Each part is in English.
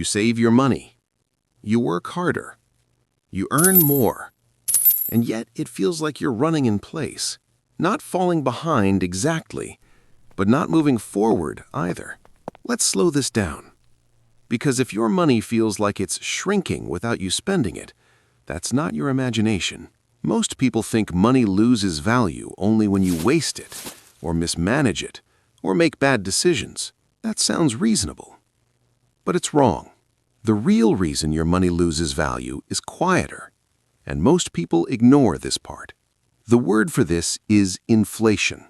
You save your money. You work harder. You earn more. And yet it feels like you're running in place, not falling behind exactly, but not moving forward either. Let's slow this down. Because if your money feels like it's shrinking without you spending it, that's not your imagination. Most people think money loses value only when you waste it, or mismanage it, or make bad decisions. That sounds reasonable. But it's wrong. The real reason your money loses value is quieter, and most people ignore this part. The word for this is inflation.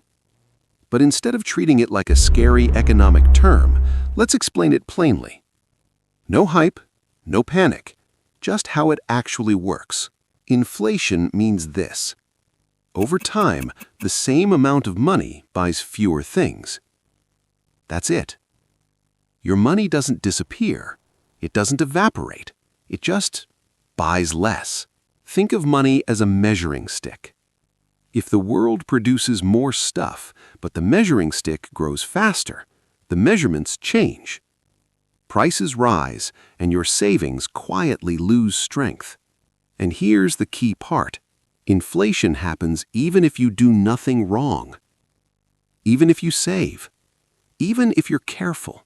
But instead of treating it like a scary economic term, let's explain it plainly. No hype, no panic, just how it actually works. Inflation means this. Over time, the same amount of money buys fewer things. That's it. Your money doesn't disappear. It doesn't evaporate. It just buys less. Think of money as a measuring stick. If the world produces more stuff, but the measuring stick grows faster, the measurements change. Prices rise, and your savings quietly lose strength. And here's the key part. Inflation happens even if you do nothing wrong. Even if you save. Even if you're careful.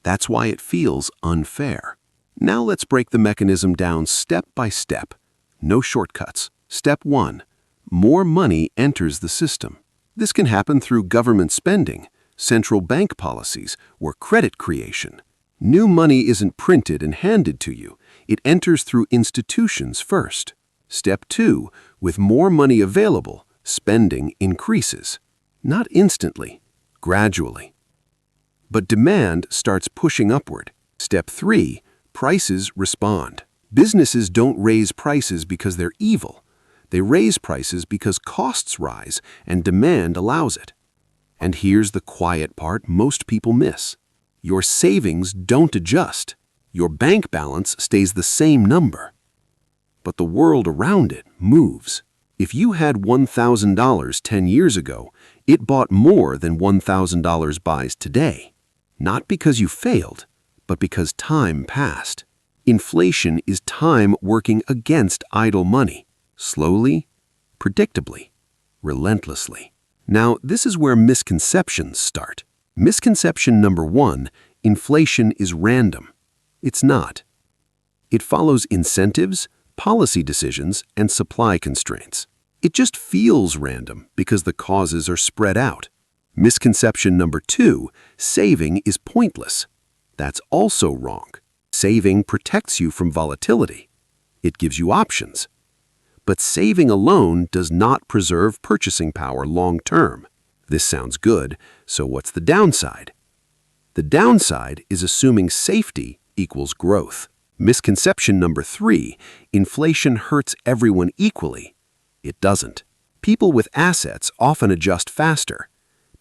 That's why it feels unfair. Now let's break the mechanism down step by step. No shortcuts. Step 1. More money enters the system. This can happen through government spending, central bank policies, or credit creation. New money isn't printed and handed to you. It enters through institutions first. Step 2. With more money available, spending increases. Not instantly, gradually. But demand starts pushing upward. Step 3. Prices respond. Businesses don't raise prices because they're evil. They raise prices because costs rise and demand allows it. And here's the quiet part most people miss. Your savings don't adjust. Your bank balance stays the same number. But the world around it moves. If you had $1,000 10 years ago, it bought more than $1,000 buys today. Not because you failed, but because time passed. Inflation is time working against idle money. Slowly, predictably, relentlessly. Now, this is where misconceptions start. Misconception number 1, inflation is random. It's not. It follows incentives, policy decisions, and supply constraints. It just feels random because the causes are spread out. Misconception number 2, saving is pointless. That's also wrong. Saving protects you from volatility. It gives you options. But saving alone does not preserve purchasing power long term. This sounds good, so what's the downside? The downside is assuming safety equals growth. Misconception number 3, inflation hurts everyone equally. It doesn't. People with assets often adjust faster.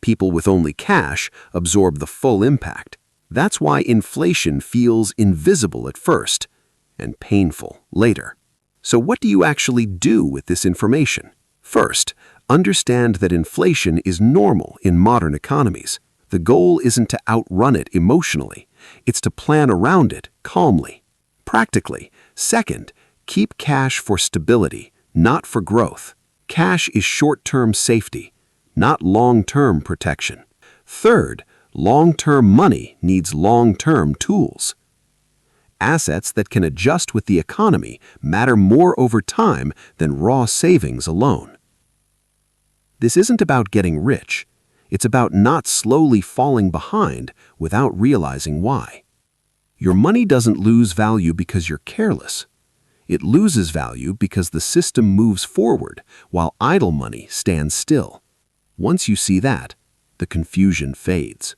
People with only cash absorb the full impact. That's why inflation feels invisible at first and painful later. So what do you actually do with this information? First, understand that inflation is normal in modern economies. The goal isn't to outrun it emotionally. It's to plan around it calmly, practically. Second, keep cash for stability, not for growth. Cash is short-term safety, not long-term protection. Third, long-term money needs long-term tools. Assets that can adjust with the economy matter more over time than raw savings alone. This isn't about getting rich. It's about not slowly falling behind without realizing why. Your money doesn't lose value because you're careless. It loses value because the system moves forward while idle money stands still. Once you see that, the confusion fades.